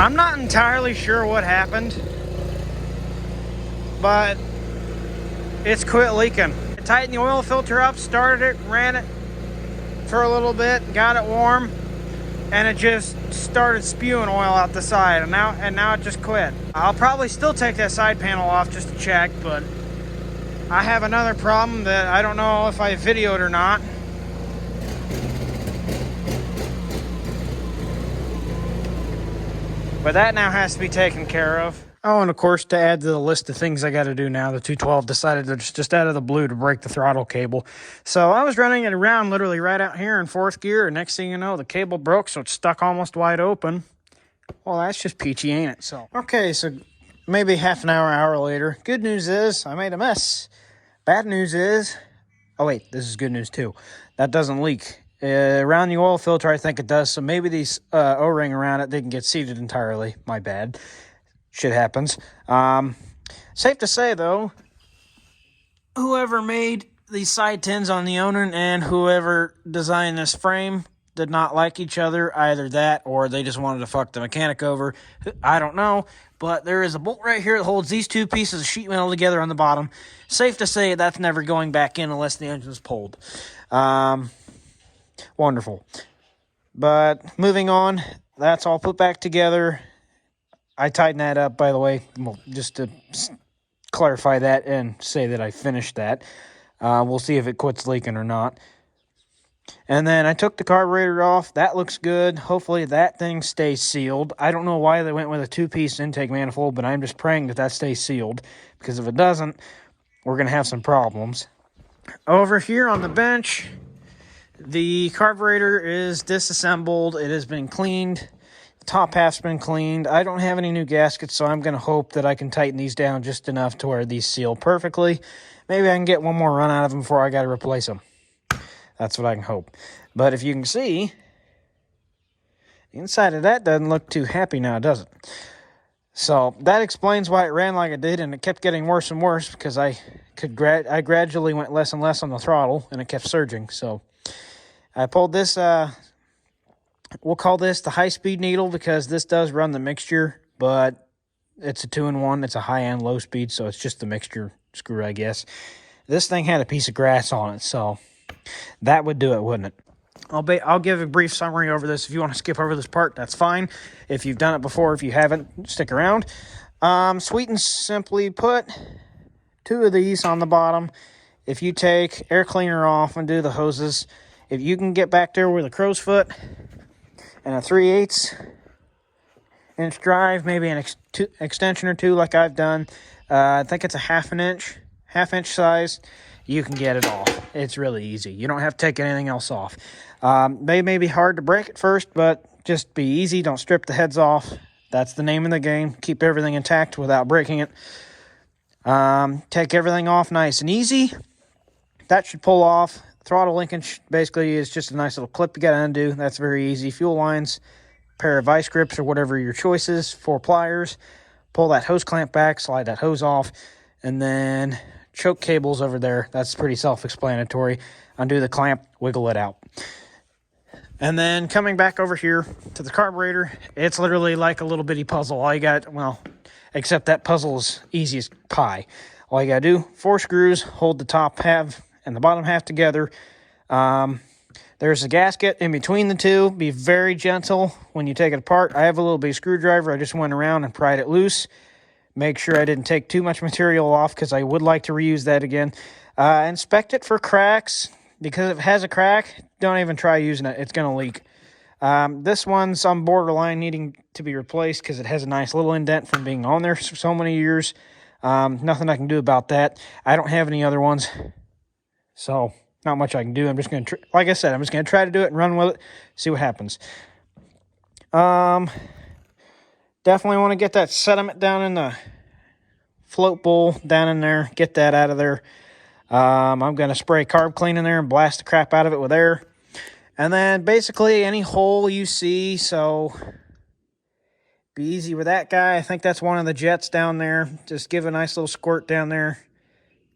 I'm not entirely sure what happened, but it's quit leaking. I tightened the oil filter up, started it, ran it for a little bit, got it warm, and it just started spewing oil out the side, and now it just quit. I'll probably still take that side panel off just to check, but I have another problem that I don't know if I videoed or not. But that now has to be taken care of. Oh, and of course, to add to the list of things I got to do now, the 212 decided to just out of the blue to break the throttle cable. So I was running it around literally right out here in fourth gear, and next thing you know, the cable broke, so it's stuck almost wide open. Well, that's just peachy, ain't it? So, okay, so maybe half an hour later. Good news is I made a mess. Bad news is, oh wait, this is good news too. That doesn't leak. Around the oil filter, I think it does. So maybe these O-ring around it didn't get seated entirely. My bad. Shit happens. Safe to say, though, whoever made these side tins on the Onan and whoever designed this frame did not like each other. Either that or they just wanted to fuck the mechanic over. I don't know. But there is a bolt right here that holds these two pieces of sheet metal together on the bottom. Safe to say that's never going back in unless the engine is pulled. Wonderful. But moving on, that's all put back together. I tightened that up, by the way, just to clarify that and say that I finished that. We'll see if it quits leaking or not. And then I took the carburetor off. That looks good. Hopefully that thing stays sealed. I don't know why they went with a two-piece intake manifold, but I'm just praying that that stays sealed, because if it doesn't, we're going to have some problems. Over here on the bench, the carburetor is disassembled. It has been cleaned. The top half's been cleaned. I don't have any new gaskets, so I'm going to hope that I can tighten these down just enough to where these seal perfectly. Maybe I can get one more run out of them before I got to replace them. That's what I can hope. But if you can see, the inside of that doesn't look too happy now, does it? So that explains why it ran like it did, and it kept getting worse and worse because I gradually went less and less on the throttle, and it kept surging. So I pulled this, we'll call this the high-speed needle because this does run the mixture, but it's a 2-in-1. It's a high and low speed, so it's just the mixture screw, I guess. This thing had a piece of grass on it, so that would do it, wouldn't it? I'll give a brief summary over this. If you want to skip over this part, that's fine. If you've done it before, if you haven't, stick around. Sweet and simply put, 2 of these on the bottom. If you take air cleaner off and do the hoses, if you can get back there with a crow's foot and a 3/8 inch drive, maybe an extension or two like I've done, I think it's a half inch size, you can get it off. It's really easy. You don't have to take anything else off. They may be hard to break at first, but just be easy. Don't strip the heads off. That's the name of the game. Keep everything intact without breaking it. Take everything off nice and easy. That should pull off. Throttle linkage basically is just a nice little clip you got to undo. That's very easy. Fuel lines, pair of vice grips or whatever your choice is, 4 pliers. Pull that hose clamp back, slide that hose off, and then choke cables over there. That's pretty self-explanatory. Undo the clamp, wiggle it out. And then coming back over here to the carburetor, it's literally like a little bitty puzzle. All you got, well, except that puzzle is easy as pie. All you got to do, 4 screws, hold the top half and the bottom half together. There's a gasket in between the two. Be very gentle when you take it apart. I have a little bitty screwdriver. I just went around and pried it loose. Make sure I didn't take too much material off because I would like to reuse that again. Inspect it for cracks, because if it has a crack, don't even try using it. It's going to leak. This one's on borderline needing to be replaced because it has a nice little indent from being on there for so many years. Nothing I can do about that. I don't have any other ones, so not much I can do. I'm just going to, like I said, I'm just going to try to do it and run with it, see what happens. Definitely want to get that sediment down in the float bowl down in there. Get that out of there. I'm going to spray carb clean in there and blast the crap out of it with air. And then basically any hole you see, so be easy with that guy. I think that's one of the jets down there. Just give a nice little squirt down there.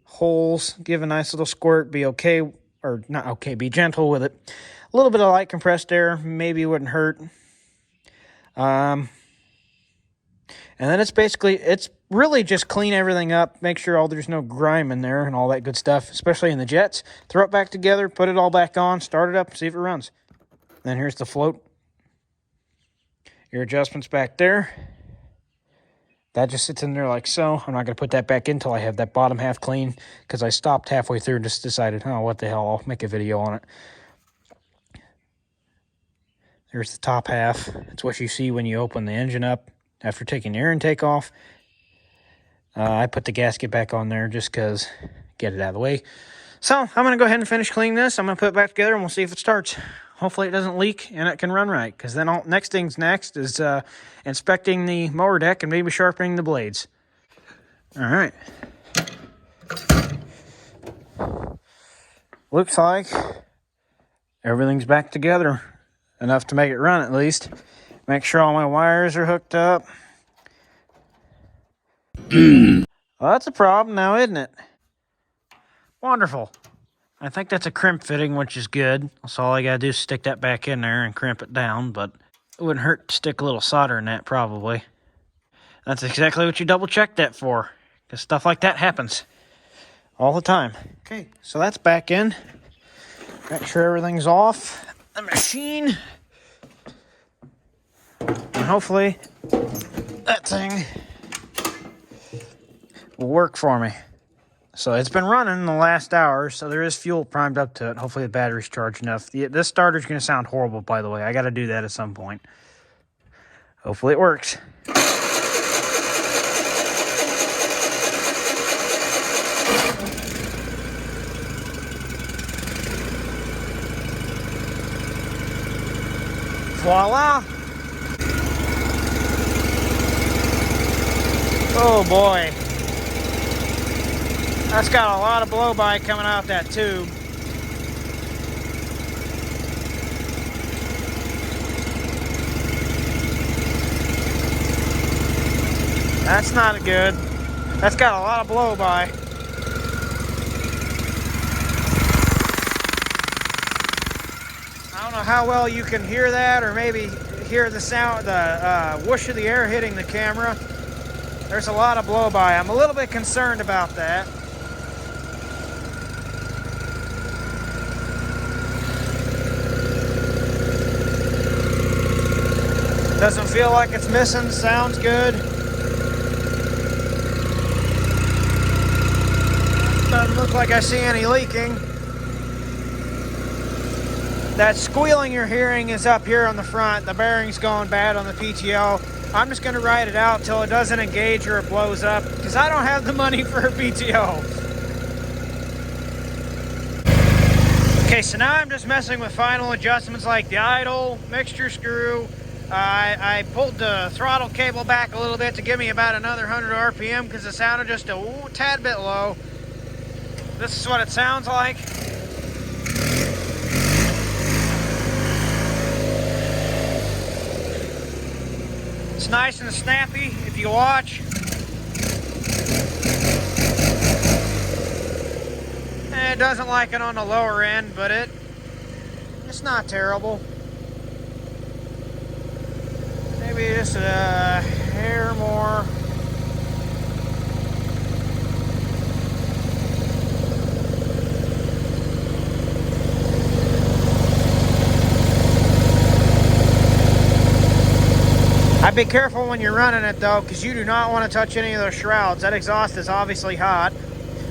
Holes, give a nice little squirt. Be okay, or not okay, be gentle with it. A little bit of light compressed air maybe wouldn't hurt. And then it's really just clean everything up, make sure there's no grime in there and all that good stuff, especially in the jets. Throw it back together, put it all back on, start it up, see if it runs. Then here's the float. Your adjustments back there. That just sits in there like so. I'm not going to put that back in until I have that bottom half clean, because I stopped halfway through and just decided, oh, what the hell, I'll make a video on it. There's the top half. It's what you see when you open the engine up after taking the air intake off. I put the gasket back on there just because, get it out of the way. So I'm going to go ahead and finish cleaning this. I'm going to put it back together and we'll see if it starts. Hopefully it doesn't leak and it can run right, because then next thing's next is inspecting the mower deck and maybe sharpening the blades. All right. Looks like everything's back together. Enough to make it run at least. Make sure all my wires are hooked up. Well, that's a problem now, isn't it? Wonderful. I think that's a crimp fitting, which is good. So all I gotta do is stick that back in there and crimp it down, but it wouldn't hurt to stick a little solder in that probably. That's exactly what you double check that for, because stuff like that happens all the time. Okay, so that's back in. Make sure everything's off the machine. And hopefully that thing will work for me. So it's been running the last hour, so there is fuel primed up to it. Hopefully the battery's charged enough. This starter's going to sound horrible, by the way. I got to do that at some point. Hopefully it works. Voila! Oh boy. That's got a lot of blow-by coming out that tube. That's not good. That's got a lot of blow-by. I don't know how well you can hear that, or maybe hear the sound, the whoosh of the air hitting the camera. There's a lot of blow-by. I'm a little bit concerned about that. Doesn't feel like it's missing. Sounds good. Doesn't look like I see any leaking. That squealing you're hearing is up here on the front. The bearing's going bad on the PTO. I'm just going to ride it out till it doesn't engage or it blows up, because I don't have the money for a PTO. Okay, so now I'm just messing with final adjustments like the idle, mixture screw. I pulled the throttle cable back a little bit to give me about another 100 RPM, because it sounded just a tad bit low. This is what it sounds like. It's nice and snappy if you watch. And it doesn't like it on the lower end, but it's not terrible. Maybe just a hair more. I'd be careful when you're running it though, because you do not want to touch any of those shrouds. That exhaust is obviously hot.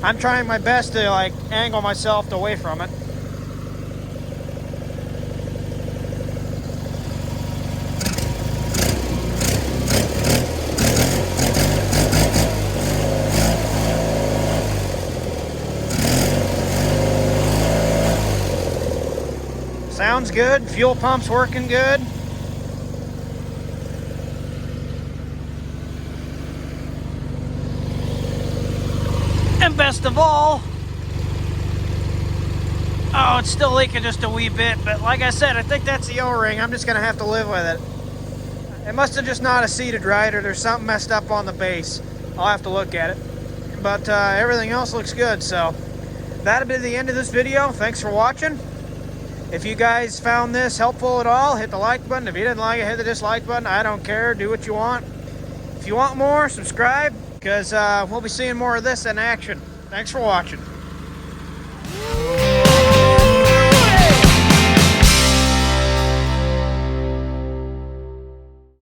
I'm trying my best to like angle myself away from it. Sounds good. Fuel pump's working good. And best of all, oh, it's still leaking just a wee bit, but like I said, I think that's the O-ring. I'm just gonna have to live with it. It must have just not seated right, or there's something messed up on the base. I'll have to look at it. But everything else looks good, so that'll be the end of this video. Thanks for watching. If you guys found this helpful at all, hit the like button. If you didn't like it, hit the dislike button. I don't care. Do what you want. If If you want more, subscribe, because we'll be seeing more of this in action. Thanks for watching.